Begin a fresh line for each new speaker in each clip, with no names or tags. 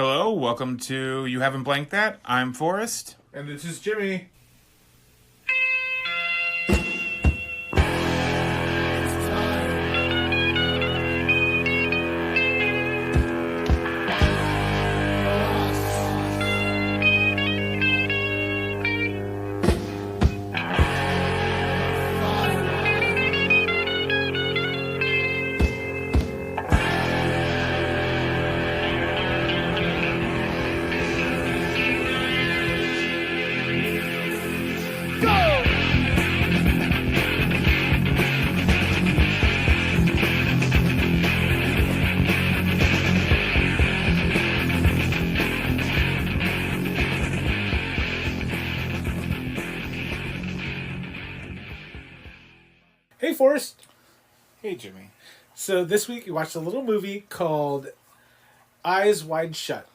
Hello, welcome to You Haven't Blanked That. I'm Forrest.
And this is Jimmy. Hey, Forrest.
Hey, Jimmy.
So this week you watched a little movie called Eyes Wide Shut.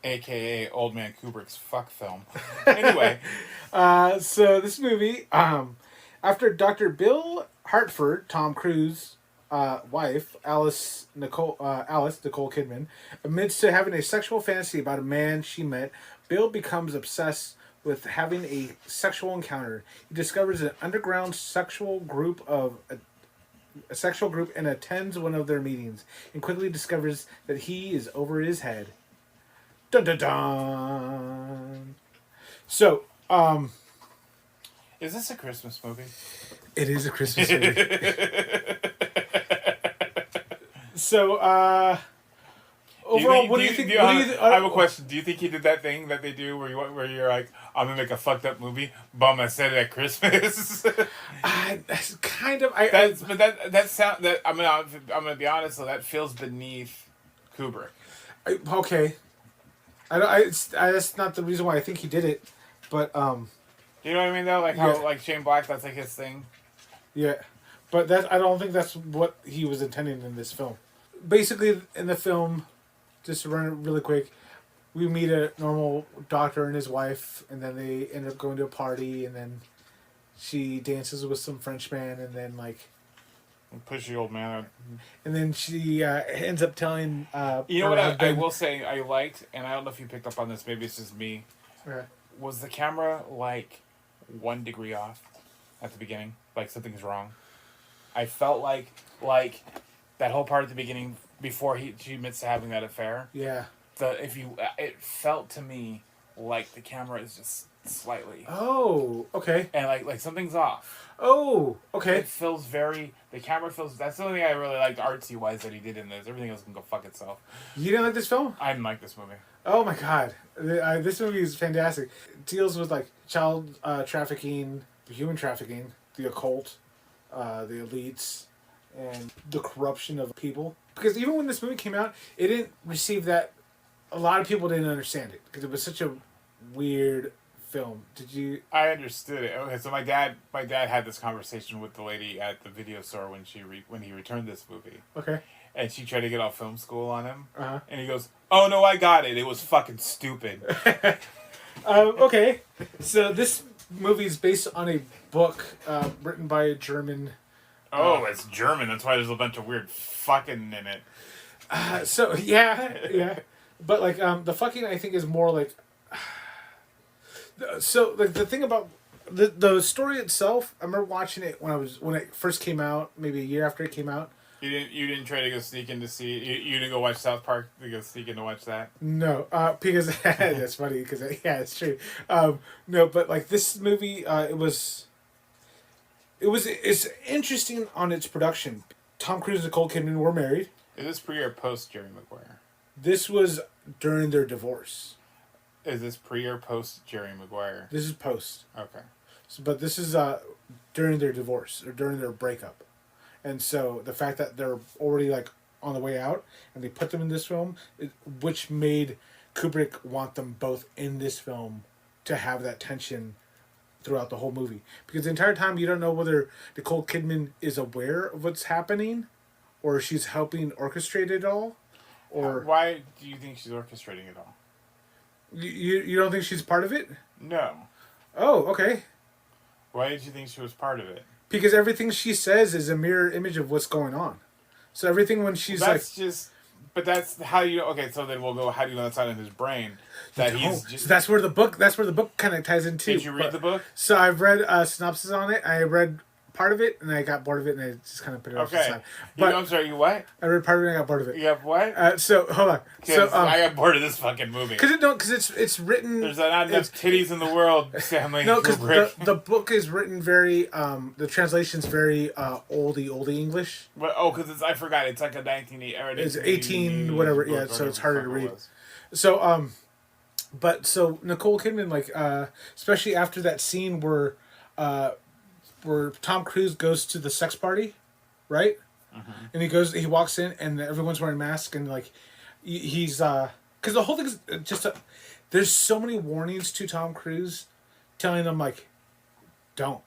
AKA Old Man Kubrick's fuck film. Anyway.
So this movie, after Dr. Bill Hartford, Tom Cruise's wife, Alice Nicole Kidman, admits to having a sexual fantasy about a man she met, Bill becomes obsessed with having a sexual encounter. He discovers an underground sexual group and attends one of their meetings, and quickly discovers that he is over his head. Dun dun dun. So,
Is this a Christmas movie?
it is a Christmas movie. So, overall, what do you think?
I have a question. Do you think he did that thing that they do where you're like, I'm gonna make a fucked up movie, but I'm gonna set it at Christmas?
Kind of.
I'm gonna be honest though. That feels beneath Kubrick.
Okay. That's not the reason why I think he did it, but
You know what I mean though? Like how like Shane Black, that's like his thing.
Yeah, but I don't think that's what he was intending in this film. Basically, in the film, just to run it really quick, we meet a normal doctor and his wife, and then they end up going to a party, and then she dances with some French man, and then
Pushy old man.
and then she ends up telling.
You know what I will say I liked, and I don't know if you picked up on this. Maybe it's just me.
Okay.
Was the camera like 1 degree off at the beginning? Like something's wrong. I felt like that whole part at the beginning before she admits to having that affair.
Yeah.
It felt to me like the camera is just slightly.
Oh, okay.
And like something's off.
Oh, okay.
It feels the camera feels. That's the only thing I really liked artsy wise that he did in this. Everything else can go fuck itself.
You didn't like this film?
I didn't like this movie.
Oh my god, this movie is fantastic. It deals with child trafficking, human trafficking, the occult, the elites, and the corruption of people. Because even when this movie came out, it didn't receive that. A lot of people didn't understand it because it was such a weird film. Did you?
I understood it. Okay, so my dad had this conversation with the lady at the video store when he returned this movie.
Okay.
And she tried to get off film school on him.
Uh-huh.
And he goes, "Oh no, I got it. It was fucking stupid."
Okay. So this movie is based on a book written by a German.
Oh, it's German. That's why there's a bunch of weird fucking in it.
So yeah. But the fucking I think is more like. So the thing about the story itself, I remember watching it when it first came out, maybe a year after it came out.
You didn't try to go sneak in to see it? You didn't go watch South Park to go sneak in to watch that?
No, because that's funny because it's true. No, but this movie, it's interesting on its production. Tom Cruise and Nicole Kidman were married.
Is this pre or post Jerry Maguire?
This was during their divorce.
Is this pre or post Jerry Maguire?
This is post.
Okay.
But this is during their divorce or during their breakup. And so the fact that they're already on the way out and they put them in this film, which made Kubrick want them both in this film to have that tension throughout the whole movie. Because the entire time you don't know whether Nicole Kidman is aware of what's happening or she's helping orchestrate it all. Or
why do you think she's orchestrating it all?
You don't think she's part of it?
No.
Oh, okay.
Why did you think she was part of it?
Because everything she says is a mirror image of what's going on. So everything when she's
that's just But that's how you. Okay, so then we'll go. How do you know that's not in his brain? That he's. Just,
so that's where the book kind of ties into.
Did you read the book?
So I've read a synopsis on it. I read part of it, and I got bored of it, and I just kind of put it off the side. But
I'm sorry, you what?
I read part of it, and I got bored of it.
You have what?
So hold on. So
I got bored of this fucking movie.
Because it's written.
There's not enough titties in the world, Stanley.
No, because the book is written very. The translation's very oldie English.
But because I forgot it's like a 1980.
It's 18 whatever. Yeah, so it's harder to read. So so Nicole Kidman, like especially after that scene where Tom Cruise goes to the sex party, right? Mm-hmm. And he walks in and everyone's wearing masks and like he's because the whole thing is just there's so many warnings to Tom Cruise telling him like don't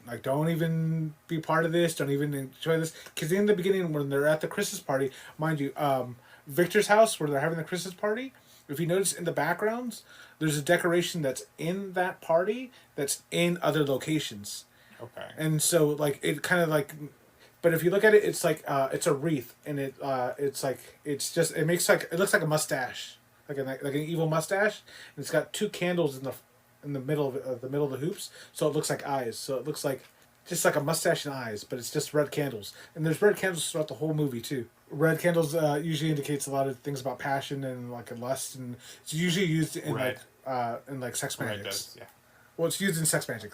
even be part of this, don't even enjoy this, because in the beginning when they're at the Christmas party, mind you, Victor's house where they're having the Christmas party, if you notice in the backgrounds there's a decoration that's in that party that's in other locations.
Okay.
And so like it kind of like, but if you look at it, it's like it's a wreath, and it looks like a mustache, like an evil mustache, and it's got two candles in the middle of the hoops, so it looks like eyes. So it looks like just like a mustache and eyes, but it's just red candles, and there's red candles throughout the whole movie too. Red candles usually indicates a lot of things about passion and like a lust, and it's usually used in like sex magic.
Does, yeah.
Well, it's used in sex magic.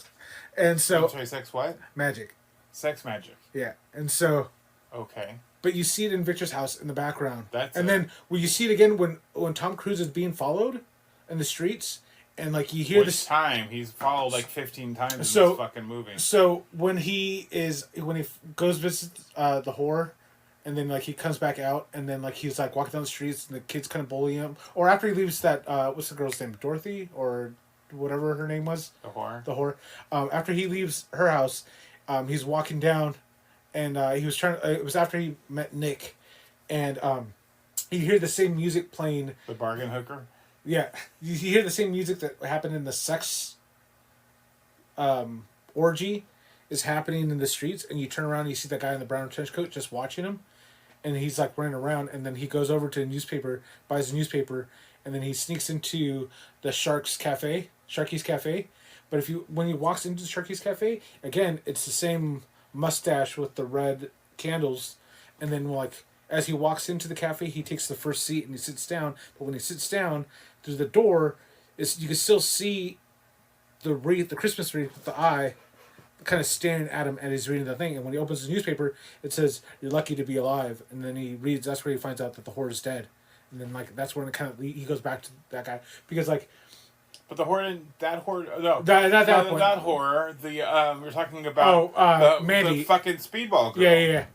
And so...
I'm sorry, sex what?
Magic.
Sex magic.
Yeah. And so...
Okay.
But you see it in Victor's house in the background.
Then
when you see it again when Tom Cruise is being followed in the streets, and like you hear this...
time? He's followed like 15 times in this fucking movie.
So when he goes visit the whore, and then like he comes back out, and then like he's like walking down the streets, and the kids kind of bully him. Or after he leaves that... what's the girl's name? Dorothy? Or... whatever her name was.
The whore.
After he leaves her house, he's walking down, and he was trying. It was after he met Nick, and you hear the same music playing.
The bargain hooker.
Yeah, you hear the same music that happened in the sex orgy is happening in the streets, and you turn around and you see that guy in the brown trench coat just watching him, and he's like running around, and then he goes over to a newspaper, buys a newspaper, and then he sneaks into the Sharky's Cafe. But when he walks into Sharky's Cafe, again, it's the same mustache with the red candles. And then like as he walks into the cafe, he takes the first seat and he sits down. But when he sits down, through the door, you can still see the wreath, the Christmas wreath with the eye, kind of staring at him, and he's reading the thing. And when he opens his newspaper, it says, "You're lucky to be alive." And then he reads. That's where he finds out that the whore is dead. And then like that's when it kind of he goes back to that guy because like.
But the whore, that whore, no,
not that one.
That whore. We're talking about
Mandy,
the fucking speedball girl.
Yeah.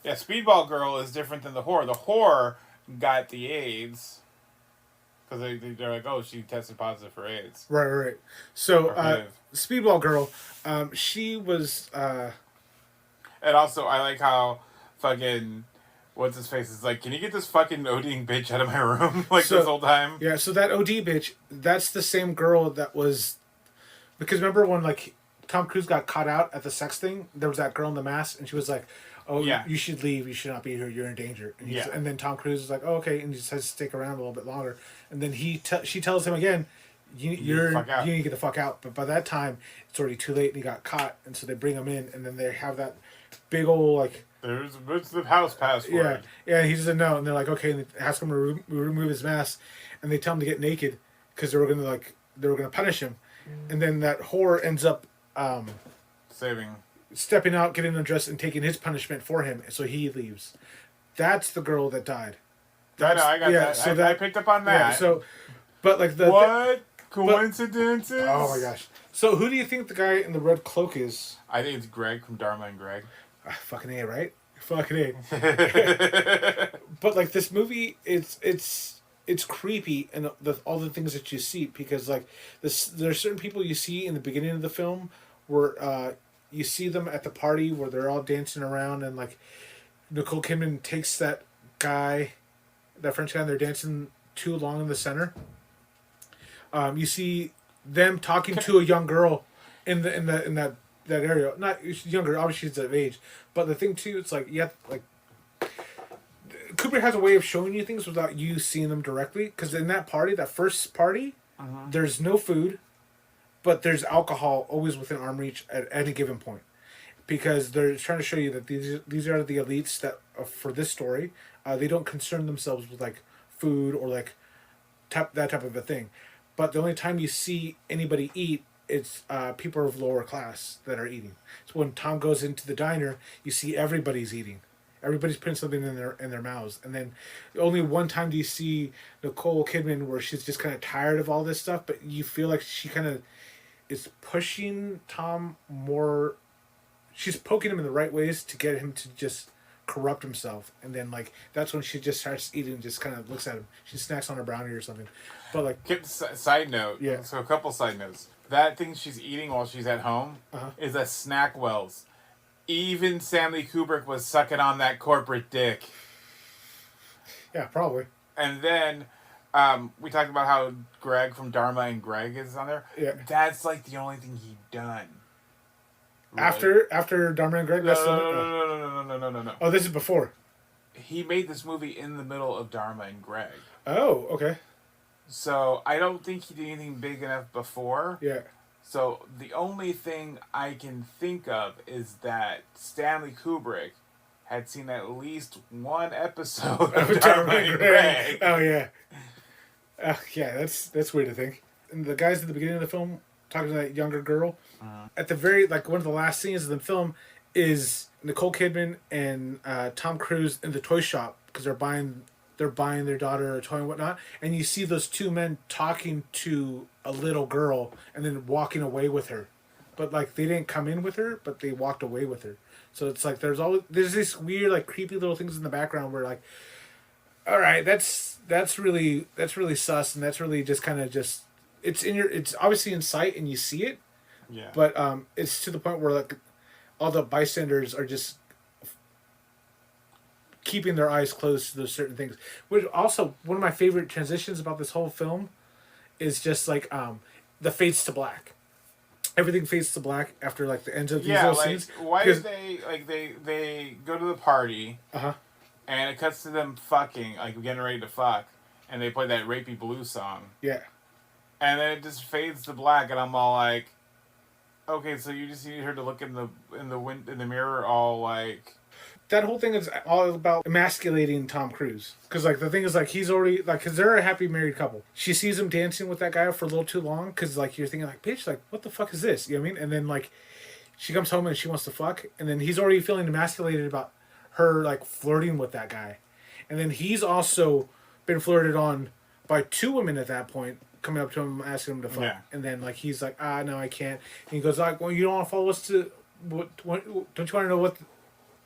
Yeah, speedball girl is different than the whore. The whore got the AIDS because they're like, oh, she tested positive for AIDS.
Right. So speedball girl, she was. And
also, I like how fucking. What's his face? Is like, can you get this fucking ODing bitch out of my room? This whole time?
Yeah, so that OD bitch, that's the same girl that was... Because remember when, like, Tom Cruise got caught out at the sex thing? There was that girl in the mask, and she was like, oh, yeah. you should leave. You should not be here. You're in danger. And, and then Tom Cruise is like, oh, okay, and he says stick around a little bit longer. And then she tells him again, you need to get the fuck out. But by that time, it's already too late, and he got caught. And so they bring him in, and then they have that big old, like...
What's the house password?
Yeah, he doesn't know, and they're like, okay, and they ask him to remove his mask, and they tell him to get naked because they were gonna punish him, and then that whore ends up stepping out, getting undressed, and taking his punishment for him, so he leaves. That's the girl that died.
I got that. So I picked up on that.
Yeah, so, but like
coincidences?
Oh my gosh! So who do you think the guy in the red cloak is?
I think it's Greg from Dharma and Greg.
Fucking A, right? Fucking A. But like this movie, it's creepy and all the things that you see because like there's certain people you see in the beginning of the film where you see them at the party where they're all dancing around and like Nicole Kidman takes that French guy, and they're dancing too long in the center. You see them talking to a young girl in that area. Not younger, obviously she's of age. But the thing too, it's like you have like Kubrick has a way of showing you things without you seeing them directly. Because in that party, that first party, there's no food, but there's alcohol always within arm reach at any given point. Because they're trying to show you that these are the elites that for this story, they don't concern themselves with like food or like that type of a thing. But the only time you see anybody eat, it's people of lower class that are eating. So when Tom goes into the diner, you see everybody's eating. Everybody's putting something in their mouths. And then only one time do you see Nicole Kidman where she's just kind of tired of all this stuff, but you feel like she kind of is pushing Tom more. She's poking him in the right ways to get him to just corrupt himself. And then, like, that's when she just starts eating and just kind of looks at him. She snacks on a brownie or something. But, like...
Side note.
Yeah.
So, a couple side notes. That thing she's eating while she's at home is a Snack Wells. Even Stanley Kubrick was sucking on that corporate dick.
Yeah, probably.
And then we talked about how Greg from Dharma and Greg is on there.
Yeah.
That's like the only thing he'd done.
Really. After Dharma and Greg?
No.
Oh, this is before.
He made this movie in the middle of Dharma and Greg.
Oh, okay.
So I don't think he did anything big enough before.
Yeah.
So the only thing I can think of is that Stanley Kubrick had seen at least one episode of Dharma and Greg.
Oh yeah. Yeah, that's weird to think. And the guys at the beginning of the film talking to that younger girl. At the very one of the last scenes of the film is Nicole Kidman and Tom Cruise in the toy shop because they're buying their daughter a toy and whatnot, and you see those two men talking to a little girl and then walking away with her, but like they didn't come in with her, but they walked away with her. So it's like there's these weird like creepy little things in the background where like, all right, that's really sus, and that's really just kind of just it's obviously in sight and you see it,
yeah.
But it's to the point where like all the bystanders are just keeping their eyes closed to those certain things. Which also, one of my favorite transitions about this whole film is just like the fades to black. Everything fades to black after like the ends of these little scenes.
Why did they go to the party and it cuts to them fucking, like getting ready to fuck, and they play that rapey blues song.
Yeah.
And then it just fades to black, and I'm all like, okay, so you just need her to look in the mirror, all like.
That whole thing is all about emasculating Tom Cruise. Because, like, the thing is, like, he's already, like, because they're a happy married couple. She sees him dancing with that guy for a little too long. Because, like, you're thinking, like, bitch, like, what the fuck is this? You know what I mean? And then, like, she comes home and she wants to fuck. And then he's already feeling emasculated about her, like, flirting with that guy. And then he's also been flirted on by two women at that point, coming up to him, asking him to fuck. Yeah. And then, like, he's like, no, I can't. And he goes, like, well, you don't want to follow us to, don't you want to know what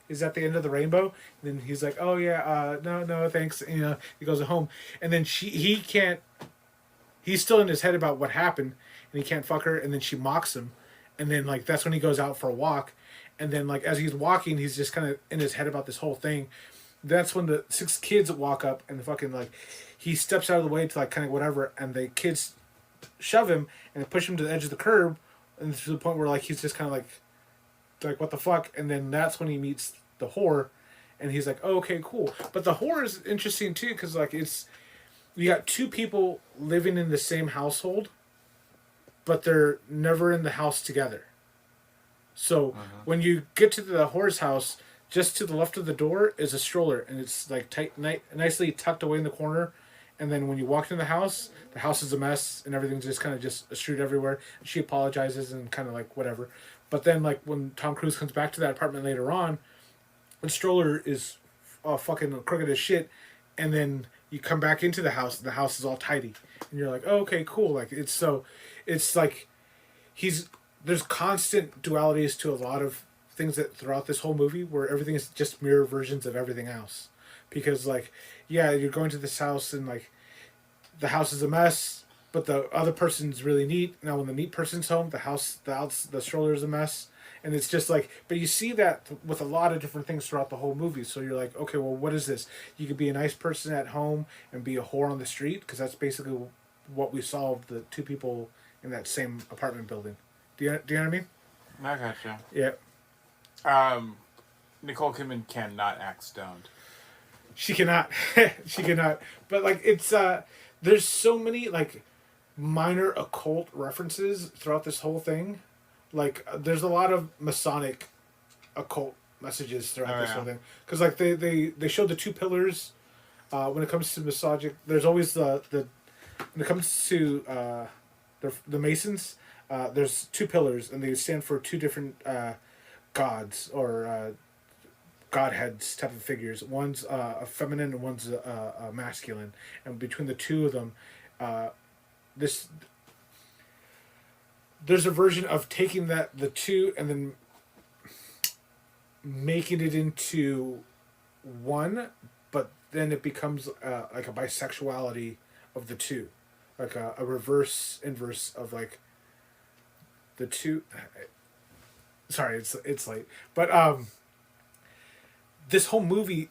is at the end of the rainbow? And then he's like, oh yeah, no, thanks. And, you know, he goes home, and then he can't. He's still in his head about what happened, and he can't fuck her. And then she mocks him, and then like that's when he goes out for a walk, and then like as he's walking, he's just kind of in his head about this whole thing. That's when the 6 kids walk up and fucking like he steps out of the way to like kind of whatever, and the kids shove him and push him to the edge of the curb, and to the point where like he's just kind of like what the fuck. And then that's when he meets the whore, and he's like, oh, okay, cool. But the whore is interesting too, because like it's you got 2 people living in the same household, but they're never in the house together. So when you get to the whore's house, just to the left of the door is a stroller, and it's like nicely tucked away in the corner. And then when you walk in the house is a mess, and everything's just kind of just strewed everywhere. And she apologizes and kind of like whatever. But then, like, when Tom Cruise comes back to that apartment later on, the stroller is fucking crooked as shit. And then you come back into the house is all tidy. And you're like, oh, okay, cool. Like, it's like, there's constant dualities to a lot of things that throughout this whole movie where everything is just mirror versions of everything else. Because, like, yeah, you're going to this house and, like, the house is a mess, but the other person's really neat. Now, when the neat person's home, the stroller is a mess. And it's just like, but you see that with a lot of different things throughout the whole movie. So you're like, okay, well, what is this? You could be a nice person at home and be a whore on the street, because that's basically what we saw of the 2 people in that same apartment building. Do you know what I mean?
I gotcha.
Yeah.
Nicole Kidman cannot act stoned.
She cannot. She cannot. But like it's there's so many like minor occult references throughout this whole thing. Like there's a lot of Masonic occult messages throughout this whole thing. Because like they showed the two pillars. When it comes to Masonic, there's always the when it comes to the Masons, there's two pillars and they stand for two different gods or godheads type of figures. One's a feminine and one's a masculine, and between the two of them, there's a version of taking the two and then making it into one, but then it becomes like a bisexuality of the two, like a reverse inverse of like the two. Sorry, it's late, but this whole movie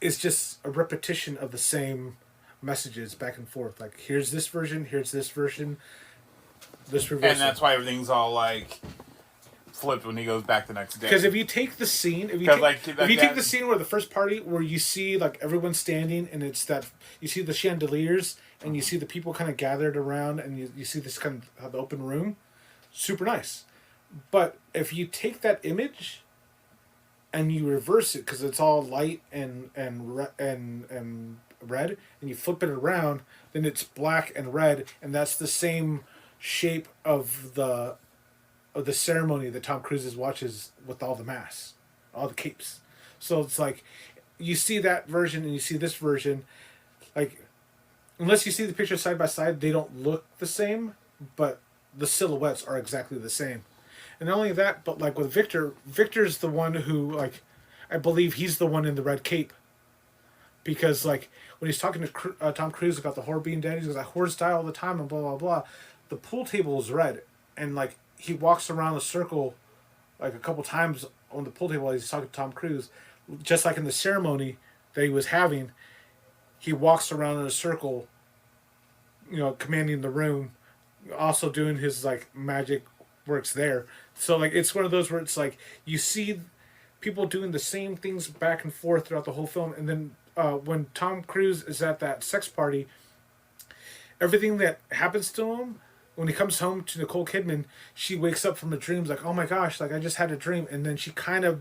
is just a repetition of the same messages back and forth. Like here's this version, this reversal.
And that's why everything's all like flipped when he goes back the next day.
Because if you take the scene, if you take the scene where the first party where you see like everyone standing and it's that you see the chandeliers and you see the people kind of gathered around and you see this kind of the open room, super nice. But if you take that image and you reverse it because it's all light and red, and you flip it around, then it's black and red, and that's the same shape of the ceremony that Tom Cruise watches with all the masks, all the capes. So it's like you see that version and you see this version, like unless you see the pictures side by side, they don't look the same, but the silhouettes are exactly the same. And not only that, but like with Victor's the one who, like, I believe he's the one in the red cape. Because, like, when he's talking to Tom Cruise about the whore being dead, he goes, I whores die all the time and blah, blah, blah. The pool table is red. And, like, he walks around the circle, like, a couple times on the pool table while he's talking to Tom Cruise. Just like in the ceremony that he was having, he walks around in a circle, you know, commanding the room, also doing his, like, magic works there. So like it's one of those where it's like you see people doing the same things back and forth throughout the whole film, and then when Tom Cruise is at that sex party, everything that happens to him when he comes home to Nicole Kidman, she wakes up from the dreams like, oh my gosh, like I just had a dream, and then she kind of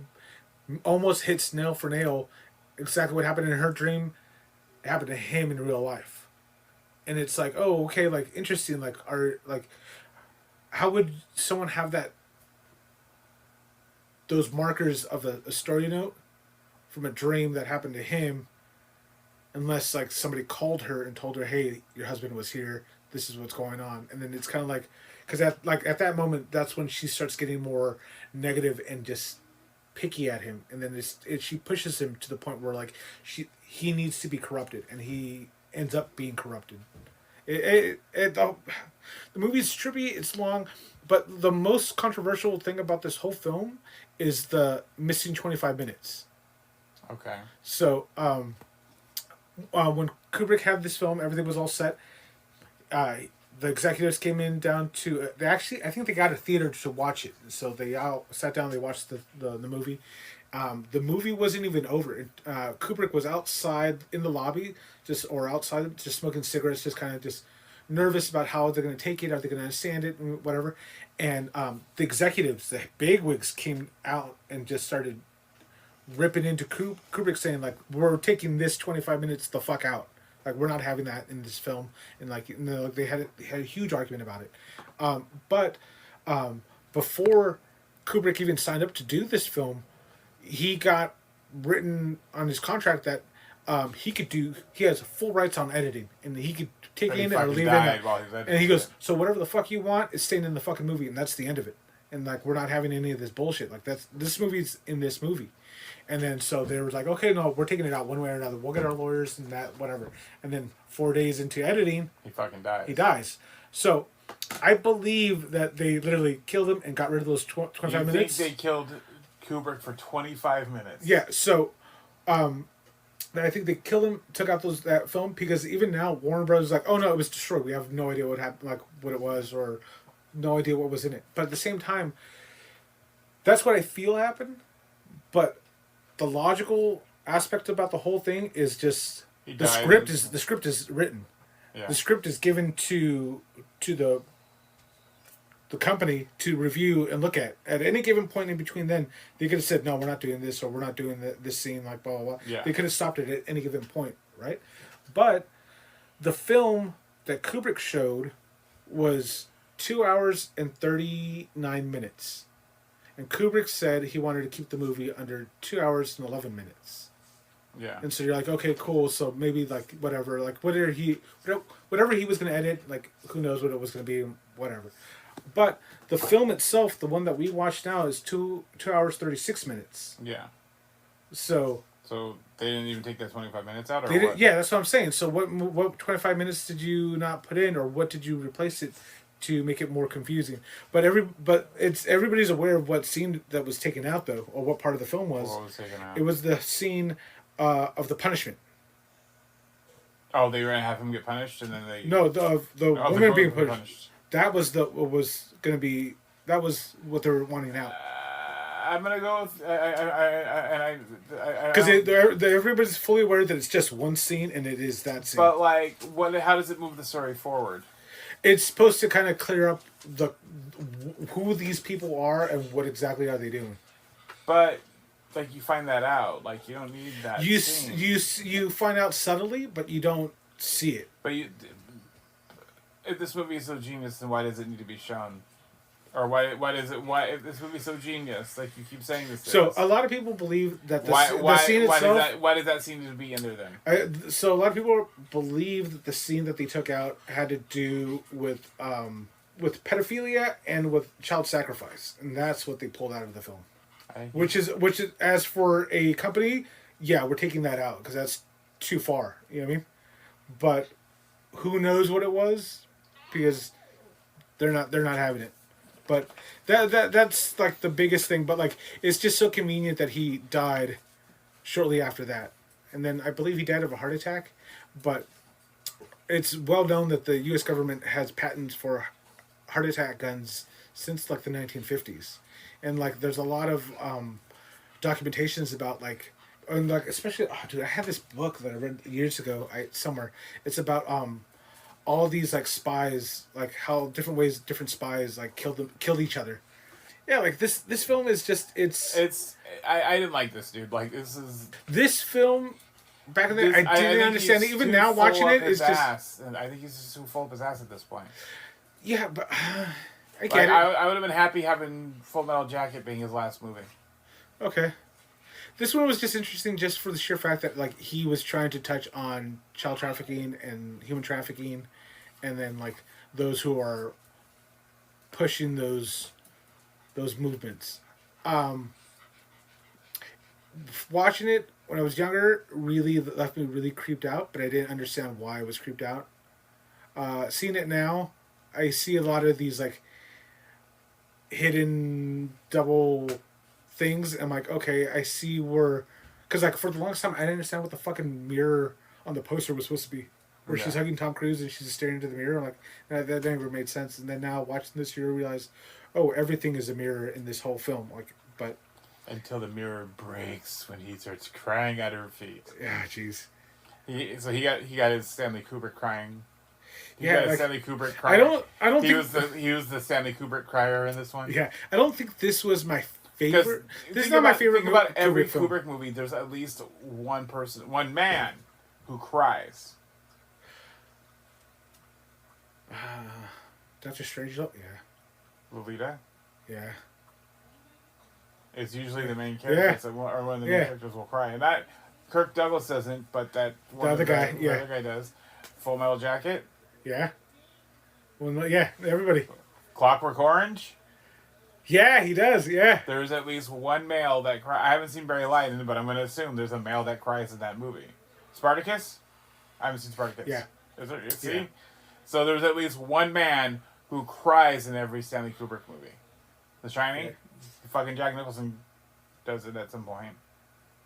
almost hits nail for nail exactly what happened in her dream happened to him in real life. And it's like, oh, okay, like interesting, like how would someone have those markers of a story note from a dream that happened to him, unless like somebody called her and told her, hey, your husband was here, this is what's going on. And then it's kind of like, because at that moment, that's when she starts getting more negative and just picky at him, and then she pushes him to the point where like he needs to be corrupted, and he ends up being corrupted. The movie's trippy, it's long, but the most controversial thing about this whole film is the missing 25 minutes.
Okay.
So, when Kubrick had this film, everything was all set. The executives came in down to... I think they got a theater to watch it. So they all sat down, they watched the movie. The movie wasn't even over. Kubrick was outside in the lobby, just smoking cigarettes, just kind of just nervous about how they're going to take it, are they going to understand it, and whatever. And the executives, the bigwigs, came out and just started ripping into Kubrick, saying like, we're taking this 25 minutes the fuck out. Like, we're not having that in this film. And like, they had a huge argument about it. But before Kubrick even signed up to do this film, he got written on his contract that he has full rights on editing, and he could take in or leave in. And he goes, so whatever the fuck you want is staying in the fucking movie, and that's the end of it. And like, we're not having any of this bullshit. Like, this movie's in this movie. And then so they were like, okay, no, we're taking it out one way or another. We'll get our lawyers and that, whatever. And then 4 days into editing,
he fucking dies.
He dies. So I believe that they literally killed him and got rid of those 25 minutes.
They killed Kubrick for 25 minutes.
Yeah, so I think they killed him, took out that film, because even now Warner Brothers is like, oh no, it was destroyed. We have no idea what happened, like what it was, or no idea what was in it. But at the same time, that's what I feel happened. But the logical aspect about the whole thing is just
He
the
died.
script is written.
Yeah.
The script is given to the company to review and look at. At any given point in between, then they could have said, "No, we're not doing this," or "We're not doing this scene," like blah blah blah.
Yeah.
They could have stopped it at any given point, right? But the film that Kubrick showed was 2 hours and 39 minutes. And Kubrick said he wanted to keep the movie under 2 hours and 11 minutes.
Yeah.
And so you're like, okay, cool. So maybe like whatever he was going to edit, like who knows what it was going to be, whatever. But the film itself, the one that we watched now, is 2 hours 36 minutes.
Yeah.
So
they didn't even take that 25 minutes out, or
they
what?
yeah, that's what I'm saying. So what 25 minutes did you not put in, or what did you replace it to make it more confusing? But everybody's aware of what scene that was taken out though, or what part of the film was.
What was taken out?
It was the scene of the punishment.
Oh, they were gonna have him get punished, and then they
No, the woman being punished. That was what they were wanting out.
I'm gonna go with
Because everybody's fully aware that it's just one scene and it is that scene.
But like, how does it move the story forward?
It's supposed to kind of clear up who these people are and what exactly are they doing.
But like, you find that out. Like, you don't need that.
You find out subtly, but you don't see it.
But if this movie is so genius, then why does it need to be shown? Or why if this movie is so genius, like you keep saying this?
So a lot of people believe that the scene itself.
Why does that scene need to be in there then?
So a lot of people believe that the scene that they took out had to do with pedophilia and with child sacrifice, and that's what they pulled out of the film. Which is as for a company, yeah, we're taking that out because that's too far. You know what I mean? But who knows what it was, because they're not having it. But that's like the biggest thing. But like, it's just so convenient that he died shortly after that, and then I believe he died of a heart attack. But it's well known that the U.S. government has patents for heart attack guns since like the 1950s, and like there's a lot of documentations about like, and like especially, dude, I had this book that I read years ago. Somewhere it's about all these like spies, like how different ways different spies like killed each other. Yeah, like this film is just
I didn't like this, dude. Like,
this film back in the day, I didn't understand it. Even now watching it is just,
and I think he's just too full of his ass at this point.
Yeah, but I get it.
I would have been happy having Full Metal Jacket being his last movie.
Okay. This one was just interesting just for the sheer fact that like he was trying to touch on child trafficking and human trafficking, and then like those who are pushing those movements. Watching it when I was younger really left me really creeped out, but I didn't understand why I was creeped out. Seeing it now, I see a lot of these like hidden double things. I'm like, okay, I see where, because like for the longest time I didn't understand what the fucking mirror on the poster was supposed to be, where she's hugging Tom Cruise and she's staring into the mirror. I'm like, that never made sense. And then now watching this, you realize, oh, everything is a mirror in this whole film. Like, but
until the mirror breaks when he starts crying at her feet.
Yeah, jeez.
He got his Stanley Kubrick crying. Stanley Kubrick crying.
I don't think
he was the Stanley Kubrick crier in this one.
Yeah, I don't think this was my favorite. This is not my favorite.
Think about every Kubrick movie. There's at least one man, who cries.
Dr. Strangelove, yeah.
Lolita.
Yeah.
It's usually the main character, or one of the main characters will cry, and that Kirk Douglas doesn't, but that the other guy does. Full Metal Jacket.
Yeah. Well, yeah, everybody.
Clockwork Orange.
Yeah, he does. Yeah.
There's at least one male that cries. I haven't seen Barry Lyndon, but I'm going to assume there's a male that cries in that movie. Spartacus. I haven't seen Spartacus.
Yeah.
Is there? See. Yeah. So there's at least one man who cries in every Stanley Kubrick movie. The Shining. Yeah. Fucking Jack Nicholson does it at some point,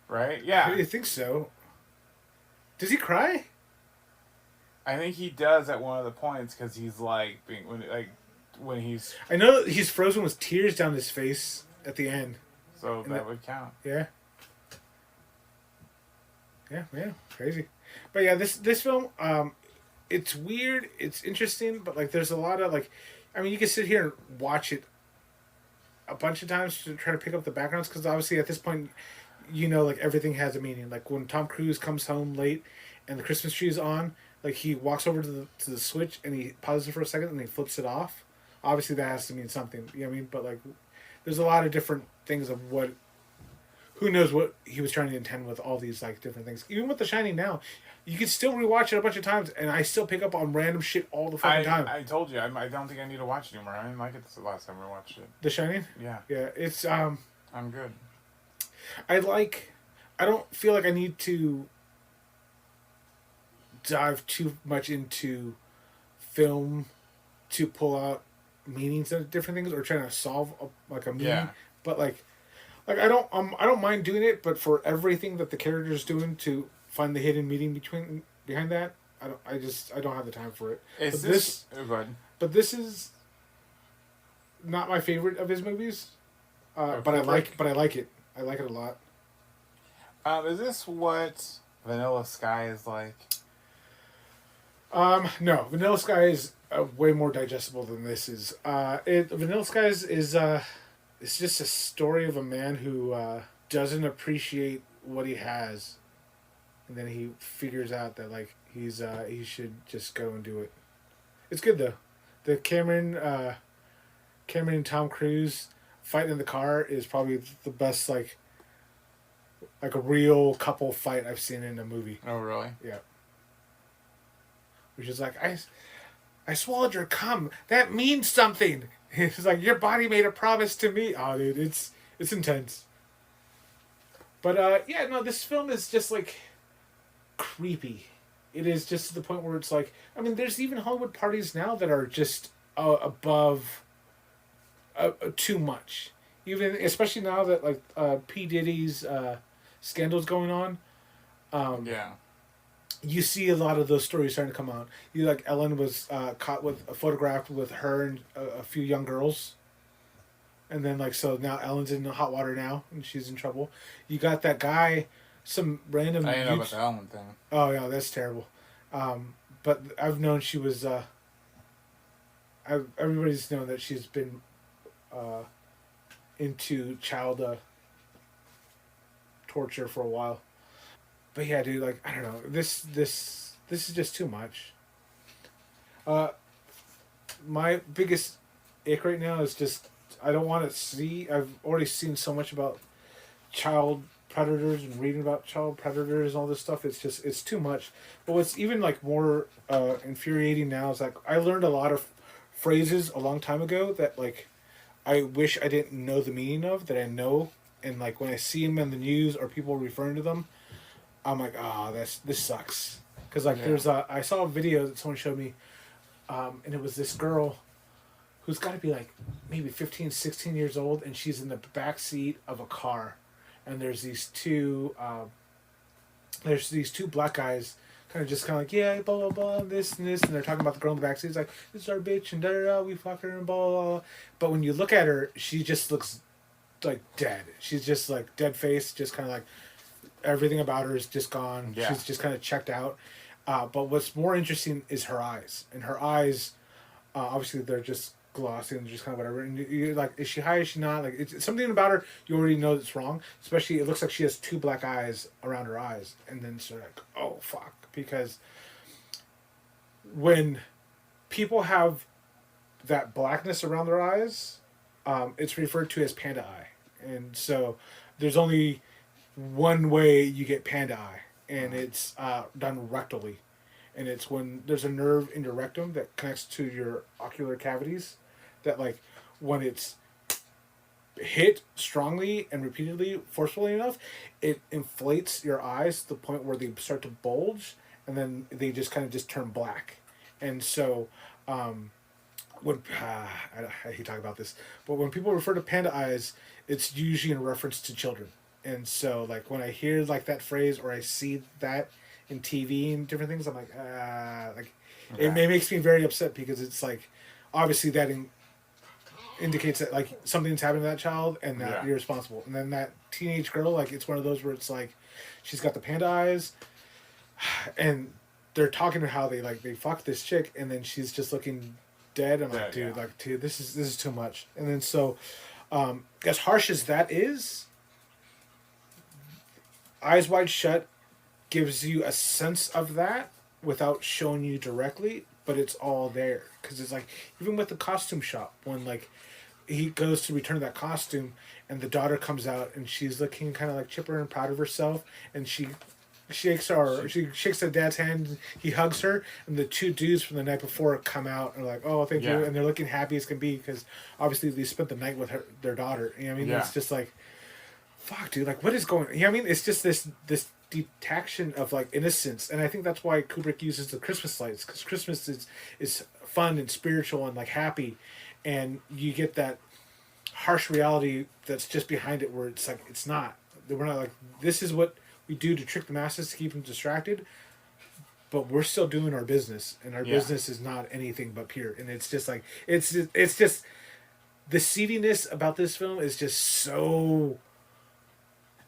right? Yeah.
I think so. Does he cry?
I think he does at one of the points because he's like when he's.
I know he's frozen with tears down his face at the end.
So that would count.
Yeah. Yeah, crazy. But yeah, this film, it's weird, it's interesting, but like there's a lot of like, I mean, you can sit here and watch it a bunch of times to try to pick up the backgrounds because obviously at this point, like everything has a meaning. Like when Tom Cruise comes home late, and the Christmas tree is on, like he walks over to the switch and he pauses it for a second and he flips it off. Obviously, that has to mean something. You know what I mean? But like, there's a lot of different things of what. Who knows what he was trying to intend with all these like different things. Even with The Shining now, you can still rewatch it a bunch of times, and I still pick up on random shit all the fucking time.
I told you, I don't think I need to watch it anymore. I didn't like it the last time we watched it.
The Shining.
Yeah.
Yeah, it's
I'm good.
I don't feel like I need to dive too much into film to pull out meanings of different things or trying to solve a meaning.
Yeah.
But like I don't mind doing it, but for everything that the character's doing to find the hidden meaning behind that, I don't have the time for it.
Is
but
this oh, go ahead.
But this is not my favorite of his movies. But I like it. I like it a lot.
Is this what Vanilla Sky is like?
No, Vanilla Sky is way more digestible than this is. Vanilla Sky is it's just a story of a man who doesn't appreciate what he has, and then he figures out that like he should just go and do it. It's good though. The Cameron and Tom Cruise fight in the car is probably the best like a real couple fight I've seen in a movie.
Oh really?
Yeah. Which is like I swallowed your cum. That means something. It's like your body made a promise to me. Oh, dude, it's intense. But yeah, no, this film is just like creepy. It is just to the point where it's like, I mean, there's even Hollywood parties now that are just above too much. Even especially now that like P Diddy's scandal's going on.
Yeah.
You see a lot of those stories starting to come out. You like Ellen was caught with a photograph with her and a few young girls, and then like so now Ellen's in the hot water now and she's in trouble. You got that guy, some random.
I didn't know about the Ellen thing.
Oh yeah, that's terrible. But I've known she was. Everybody's known that she's been into child torture for a while. But yeah, dude, like I don't know, this is just too much. My biggest ick right now is just I don't want to see. I've already seen so much about child predators and reading about child predators and all this stuff. It's too much. But what's even like more infuriating now is like I learned a lot of phrases a long time ago that like I wish I didn't know the meaning of that I know, and like when I see them in the news or people referring to them. I'm like, this sucks. Because like there's I saw a video that someone showed me, and it was this girl who's got to be like maybe 15, 16 years old, and she's in the back seat of a car, and there's these two black guys kind of like, yeah, blah, blah, blah, this and this, and they're talking about the girl in the back seat. It's like, this is our bitch, and da-da-da, we fuck her, and blah, blah, blah. But when you look at her, she just looks like dead. She's just like dead face, just kind of like, everything about her is just gone. Yeah. She's just kind of checked out. But what's more interesting is her eyes. And her eyes, obviously, they're just glossy and just kind of whatever. And you're like, is she high? Is she not? Like, it's something about her you already know that's wrong. Especially, it looks like she has two black eyes around her eyes. And then it's like, oh, fuck. Because when people have that blackness around their eyes, it's referred to as Panda Eye. And so there's only one way you get Panda Eye, and it's done rectally, and it's when there's a nerve in your rectum that connects to your ocular cavities that like when it's hit strongly and repeatedly forcefully enough, it inflates your eyes to the point where they start to bulge, and then they just kind of just turn black. And so when I hate talking about this, but when people refer to panda eyes, it's usually in reference to children. And so, like, when I hear, like, that phrase or I see that in TV and different things, I'm like, it makes me very upset because it's, like, obviously that indicates that, like, something's happened to that child and that you're responsible. And then that teenage girl, like, it's one of those where it's, like, she's got the panda eyes, and they're talking to how they fuck this chick, and then she's just looking dead. I'm like, dude, this is too much. And then so, as harsh as that is, Eyes Wide Shut gives you a sense of that without showing you directly, but it's all there. Because it's like, even with the costume shop, when like he goes to return that costume and the daughter comes out and she's looking kind of like chipper and proud of herself, and she shakes her dad's hand, he hugs her, and the two dudes from the night before come out and are like, oh, thank you, and they're looking happy as can be because obviously they spent the night with their daughter. You know what I mean? It's just like, fuck, dude, like what is going on? You know what I mean? It's just this detection of like innocence, and I think that's why Kubrick uses the Christmas lights, because Christmas is fun and spiritual and like happy, and you get that harsh reality that's just behind it where it's like it's not. We're not like, this is what we do to trick the masses to keep them distracted, but we're still doing our business, and our business is not anything but pure. And it's just like it's just the seediness about this film is just so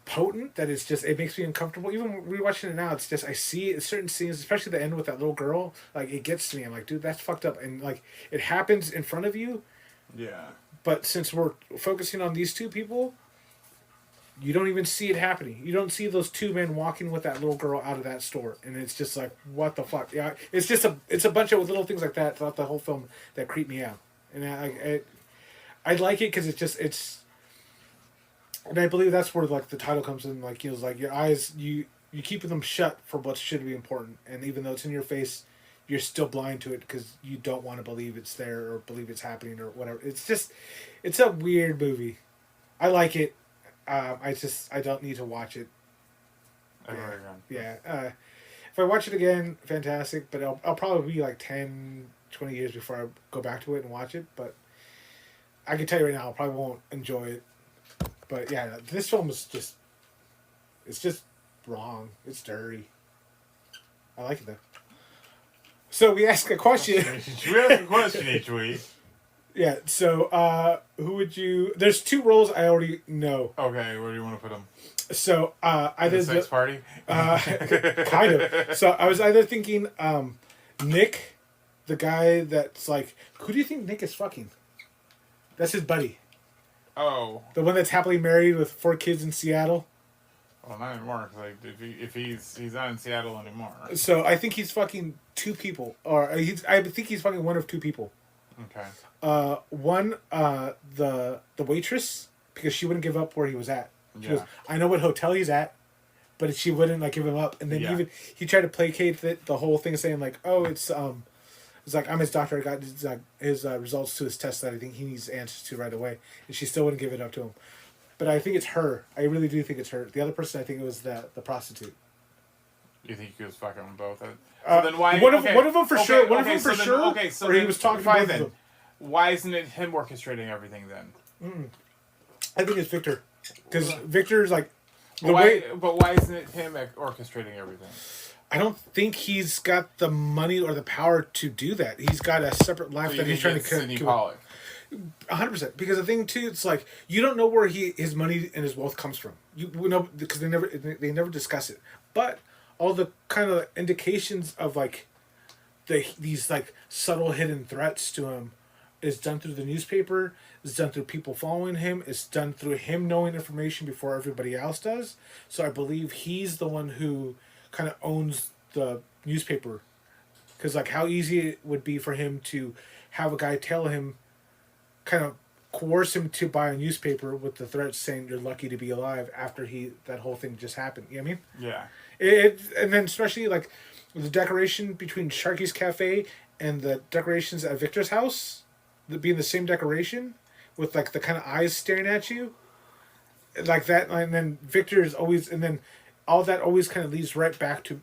potent that it makes me uncomfortable. Even rewatching it now, it's just, I see certain scenes, especially the end with that little girl, like it gets to me. I'm like, dude, that's fucked up. And like it happens in front of you.
Yeah.
But since we're focusing on these two people, you don't even see it happening. You don't see those two men walking with that little girl out of that store, and it's just like, what the fuck? Yeah, it's just a bunch of little things like that throughout the whole film that creep me out, and I like it because and I believe that's where like the title comes in. Like, he was like, your eyes, you keep them shut for what should be important, and even though it's in your face, you're still blind to it because you don't want to believe it's there or believe it's happening or whatever. It's a weird movie. I like it. I don't need to watch it. If I watch it again, fantastic, but I'll probably be like 10, 20 years before I go back to it and watch it, but I can tell you right now, I probably won't enjoy it. But yeah, this film is it's just wrong. It's dirty. I like it though. So we ask a question.
We ask a question each week.
Yeah, so who would you... There's two roles I already know.
Okay, where do you want to put them?
So, either...
The sex party?
Kind of. So, I was either thinking Nick, the guy that's like... Who do you think Nick is fucking? That's his buddy.
Oh.
The one that's happily married with 4 kids in Seattle.
Well, not anymore, because if he's not in Seattle anymore.
So, I think he's fucking 2 people. Or I think he's fucking one of 2 people.
Okay.
One, the waitress, because she wouldn't give up where he was at. She goes, I know what hotel he's at, but she wouldn't like give him up. And then even he tried to placate the whole thing, saying like, oh, it's like, I'm his doctor. I got his results to his test that I think he needs answers to right away, and she still wouldn't give it up to him. But I think it's her. I really do think it's her. The other person, I think it was the prostitute.
You think he was fucking them both? So then why?
One of them for sure. One of them for sure.
Okay, so
or he was talking about
them. Why isn't it him orchestrating everything then?
I think it's Victor, because Victor's like
But why isn't it him orchestrating everything?
I don't think he's got the money or the power to do that. He's got a separate life that he's trying to
Sidney Pollack.
100%. Because the thing too, it's like you don't know where his money and his wealth comes from. You know, because they never discuss it. But all the kind of indications of like these like subtle hidden threats to him is done through the newspaper, is done through people following him, it's done through him knowing information before everybody else does. So I believe he's the one who kind of owns the newspaper. Because like how easy it would be for him to have a guy tell him, kind of coerce him to buy a newspaper with the threat saying you're lucky to be alive after that whole thing just happened. You know what I mean?
Yeah.
And then especially like the decoration between Sharky's Cafe and the decorations at Victor's house, being the same decoration with like the kind of eyes staring at you, like that, and then Victor's always, and then all that always kind of leads right back to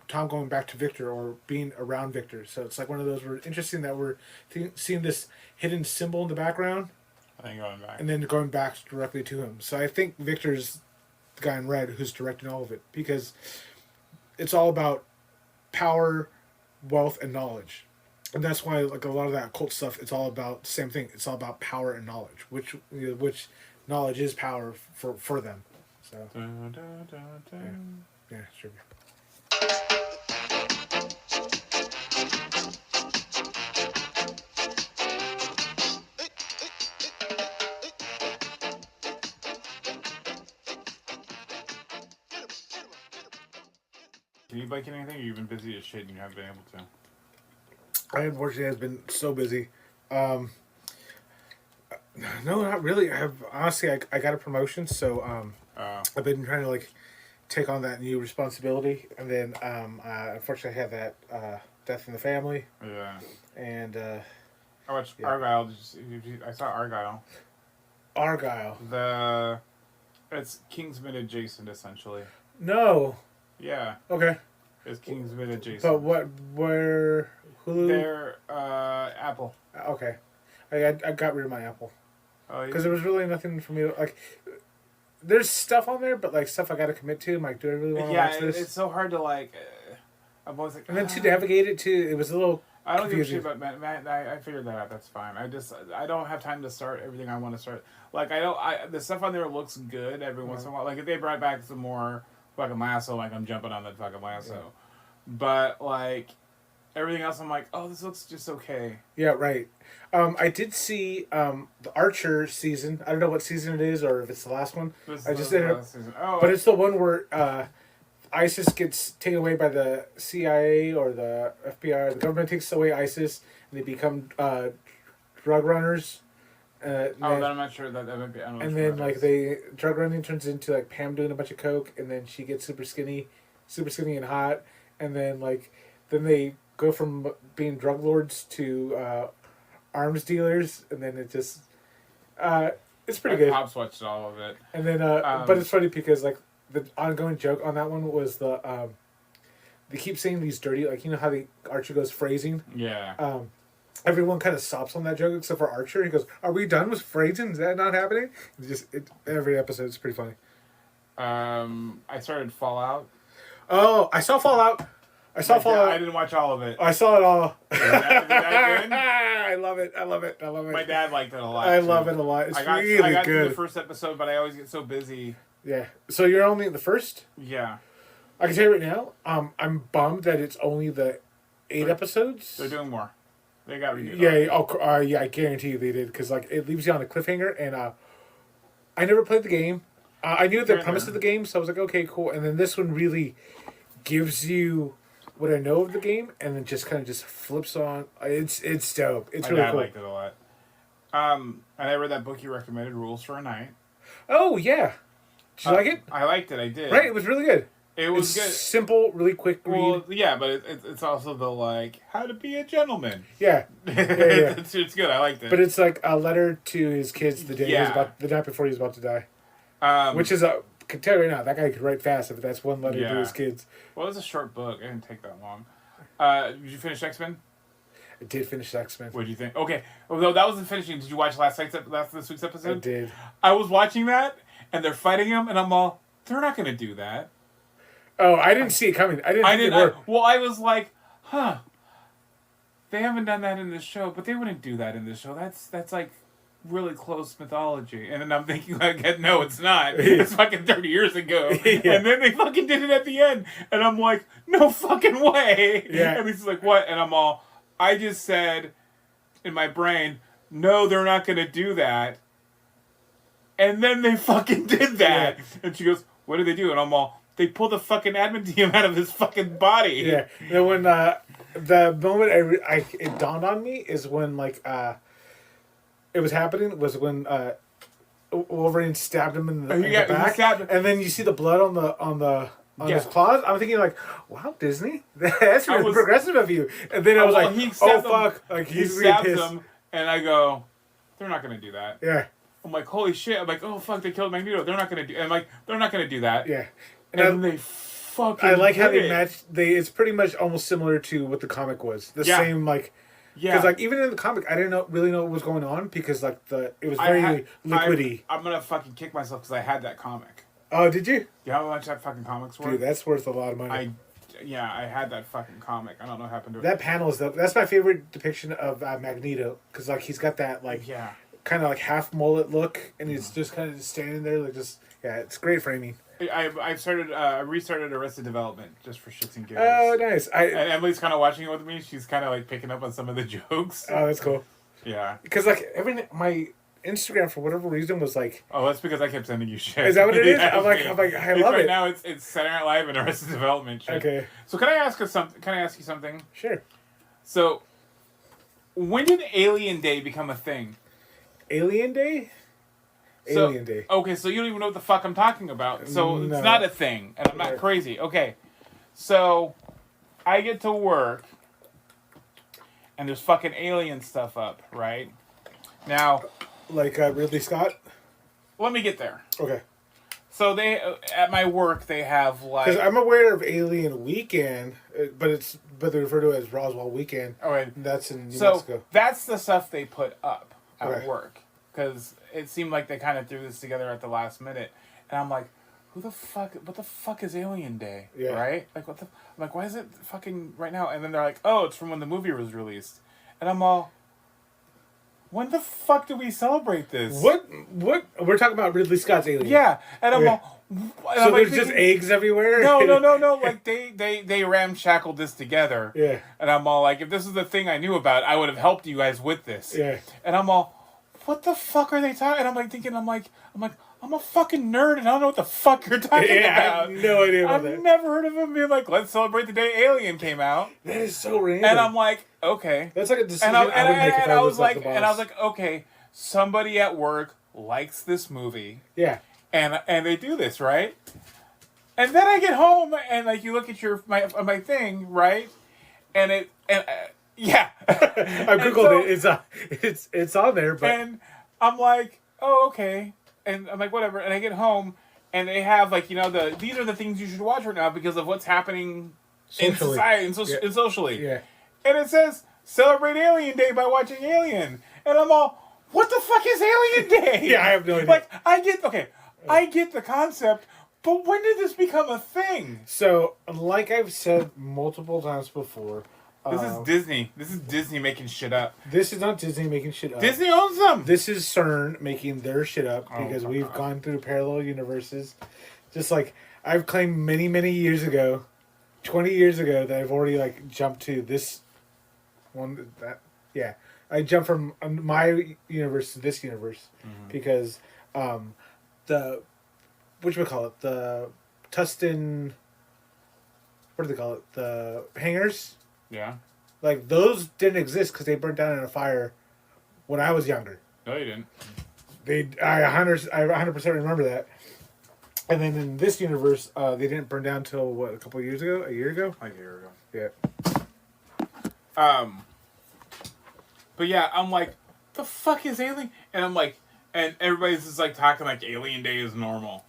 Tom going back to Victor or being around Victor. So it's like one of those. We're interesting that we're seeing this hidden symbol in the background, and then going back directly to him. So I think Victor's the guy in red who's directing all of it, because it's all about power, wealth, and knowledge. And that's why, like a lot of that occult stuff, it's all about the same thing. It's all about power and knowledge, which knowledge is power for them. So So
Dun, dun, dun, dun.
yeah, sure.
Can you bike anything? Or you've been busy as shit and you haven't been able to.
I unfortunately have been so busy. No, not really. I have honestly, I got a promotion, so I've been trying to like take on that new responsibility, and then unfortunately I had that death in the family,
Yeah.
and
I watched
Yeah.
Argylle. I saw Argylle.
Argylle.
It's Kingsman adjacent, essentially.
No.
Yeah,
Okay.
it's Kingsman adjacent.
But where Hulu?
They're Apple.
Okay. I got rid of my Apple
Oh,
because there was really nothing for me to, like. There's stuff on there, but like stuff I got to commit to. I'm like, do I really want to watch this?
It's so hard to like. I'm always like.
And then to navigate it too, it was a little.
I don't give a
confusing.
shit about Matt. I figured that out. That's fine. I don't have time to start everything I want to start. Like the stuff on there looks good every once in a while. Like if they brought back some more fucking lasso, like I'm jumping on that fucking lasso.
Yeah.
But like everything else, I'm like, oh, this looks just okay.
Yeah, right. I did see the Archer season. I don't know what season it is or if it's the last one.
This
I
is
just
the
ended
last season. Oh,
But it's the one where ISIS gets taken away by the CIA or the FBI. The government takes away ISIS and they become drug runners.
then I'm not sure that might be. I'm not
And
sure
then
what
like
it is.
drug running turns into like Pam doing a bunch of coke, and then she gets super skinny and hot, and then then they go from being drug lords to arms dealers, and then it just it's pretty good.
Pops watched all of it.
And then but it's funny because like the ongoing joke on that one was they keep saying these dirty, like, you know how the Archer goes phrasing.
Yeah.
Everyone kind of stops on that joke except for Archer. He goes, "Are we done with phrasing? Is that not happening?" Every episode is pretty funny.
I started Fallout.
Oh, I saw Fallout. Fallout.
I didn't watch all of it.
I saw it all.
Is that good?
I love it.
My dad liked it a lot.
I
too.
love it a lot. It's
I got
really
to
good.
the first episode, but I always get so busy.
Yeah. So you're only in the first?
Yeah.
I can tell you right now, I'm bummed that it's only the 8 episodes.
They're doing more. They got renewed.
Yeah. Yeah. I guarantee you they did, because like it leaves you on a cliffhanger, and I never played the game. I knew the premise of the game, so I was like, okay, cool. And then this one really gives you what I know of the game, and then just kind of just flips on. It's dope. It's really cool.
I liked it a lot. And I read that book you recommended, Rules for a Night.
Oh yeah, did you like it?
I liked it. I did.
Right, it was really good.
It was
it's
good.
Simple, really quick read.
Well, yeah, but it's also the like how to be a gentleman.
Yeah.
It's good. I liked it.
But it's like a letter to his kids the night before he was about to die. Which is can tell you right now, that guy could write fast if that's one letter to his kids.
Well, it was a short book. It didn't take that long. Did you finish X-Men?
I did finish X-Men.
What did you think? Okay, although that wasn't finishing. Did you watch this week's episode?
I did.
I was watching that, and they're fighting him, and I'm all, they're not going to do that.
Oh, I didn't see it coming. I
was like, huh. They haven't done that in this show, but they wouldn't do that in this show. That's like really close mythology. And then I'm thinking like, no, it's not. It's fucking 30 years ago. Yeah. And then they fucking did it at the end. And I'm like, no fucking way.
Yeah.
And he's like, what? And I'm all, I just said in my brain, no, they're not going to do that. And then they fucking did that. Yeah. And she goes, what did they do? And I'm all, they pulled the fucking adamantium out of his fucking body.
Yeah. Then when the moment it dawned on me is when it was happening was when Wolverine stabbed him in the back, and then you see the blood on his claws. I'm thinking like, wow, Disney, that's really progressive of you. And then I was like, oh fuck, like
he stabs him, and I go, they're not gonna do that.
Yeah.
I'm like, holy shit. I'm like, oh fuck, they killed Magneto. They're not gonna do. And I'm like, they're not gonna do that.
Yeah.
And they fucking.
I like how they matched. It's pretty much almost similar to what the comic was. The same like. Yeah. Because even in the comic, I didn't really know what was going on because it was very liquidy.
I'm gonna fucking kick myself because I had that comic.
Oh, did you?
You know how much that fucking comic's worth?
Dude, that's worth a lot of money.
I had that fucking comic. I don't know what happened to it.
That panel that's my favorite depiction of Magneto because he's got that kind of like half mullet look, and he's just kind of just standing there like just it's great framing.
I restarted Arrested Development just for shits and giggles.
Oh, nice.
And Emily's kind of watching it with me. She's kind of like picking up on some of the jokes.
Oh, that's cool.
Yeah.
Because like my Instagram for whatever reason was like.
Oh, that's because I kept sending you shit.
Is that what it is?
Yeah,
I'm like I love it.
Right now it's Saturday Night Live and Arrested Development shit.
Okay.
So can I ask you something?
Sure.
So, when did Alien Day become a thing?
Alien Day? Alien Day.
Okay, so you don't even know what the fuck I'm talking about. So
No.
it's not a thing, and I'm not crazy. Okay, so I get to work, and there's fucking alien stuff up, right? Now...
Like Ridley Scott?
Let me get there.
Okay.
So they, at my work, they have like...
Because I'm aware of Alien Weekend, but they refer to it as Roswell Weekend.
All right.
That's in New Mexico.
So that's the stuff they put up at
Okay.
work. Because it seemed like they kind of threw this together at the last minute. And I'm like, what the fuck is Alien Day?
Yeah.
Right? Like, I'm like, why is it fucking right now? And then they're like, oh, it's from when the movie was released. And I'm all, when the fuck do we celebrate this?
What? We're talking about Ridley Scott's Alien.
Yeah. And I'm all...
So there's just eggs everywhere?
No. Like, they ramshackled this together.
Yeah.
And I'm all like, if this is the thing I knew about, I would have helped you guys with this.
Yeah.
And I'm all, what the fuck are they talking? And I'm like thinking, I'm a fucking nerd and I don't know what the fuck you're talking about.
I have no idea about that.
I've never heard of him being like, let's celebrate the day Alien came out.
That is so random.
And I'm like, okay.
That's like a decision
I
would make if I was
like,
the boss.
and I was like, okay, somebody at work likes this movie.
Yeah.
And they do this, right? And then I get home and like you look at my thing, right? And yeah.
I googled it. It's on there, but
and I'm like, oh, okay. And I'm like, whatever. And I get home and they have like, these are the things you should watch right now because of what's happening in society and socially.
Yeah.
And it says celebrate Alien Day by watching Alien. And I'm all, what the fuck is Alien Day?
Yeah, I have no idea.
Like I get the concept, but when did this become a thing?
So, like I've said multiple times before,
This is Disney. This is Disney making shit up.
This is not Disney making shit up.
Disney owns them.
This is CERN making their shit up because we've gone through parallel universes. Just like I've claimed many, many years ago, 20 years ago, that I've already like jumped to this one. I jumped from my universe to this universe because the Tustin, what do they call it? The hangars.
Yeah.
Like, those didn't exist because they burnt down in a fire when I was younger.
No, you didn't.
I 100% remember that. And then in this universe, they didn't burn down until, what, a couple of years ago? A year ago?
Like a year ago.
Yeah.
But yeah, I'm like, the fuck is Alien? And I'm like, and everybody's just like talking like Alien Day is normal.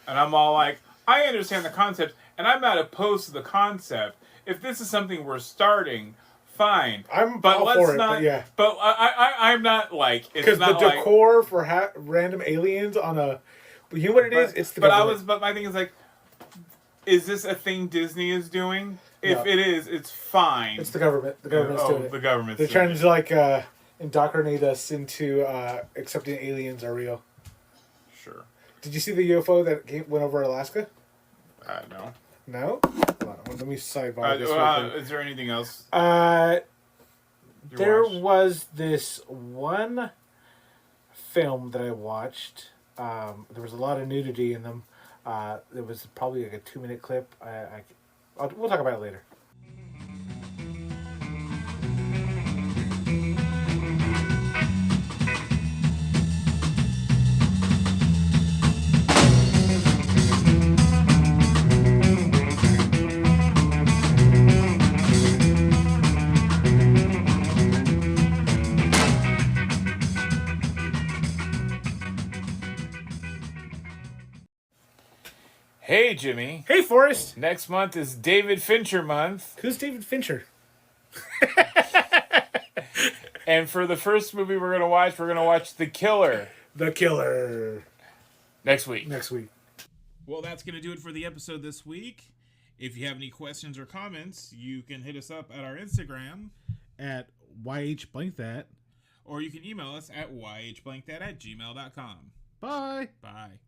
And I'm all like, I understand the concept, and I'm not opposed to the concept. If this is something we're starting, fine.
But all for it, but yeah.
But I'm not like...
Because the decor for random aliens on a... You know what it is? It's the government.
But my thing is like, is this a thing Disney is doing? If
No.
it is, it's fine.
It's the government. The government's doing it.
The government's
They're trying to like indoctrinate us into accepting aliens are real.
Sure.
Did you see the UFO that went over Alaska?
No.
No? Hold on, let me sidebar this real quick.
Is there anything else?
There was this one film that I watched. There was a lot of nudity in them. There was probably like a 2-minute clip. We'll talk about it later.
Hey, Jimmy.
Hey, Forrest.
Next month is David Fincher month.
Who's David Fincher?
And for the first movie we're going to watch The Killer.
The Killer.
Next week.
Well, that's going to do it for the episode this week. If you have any questions or comments, you can hit us up at our Instagram
At YH blank that.
or you can email us at yhblankthat@gmail.com.
Bye.
Bye.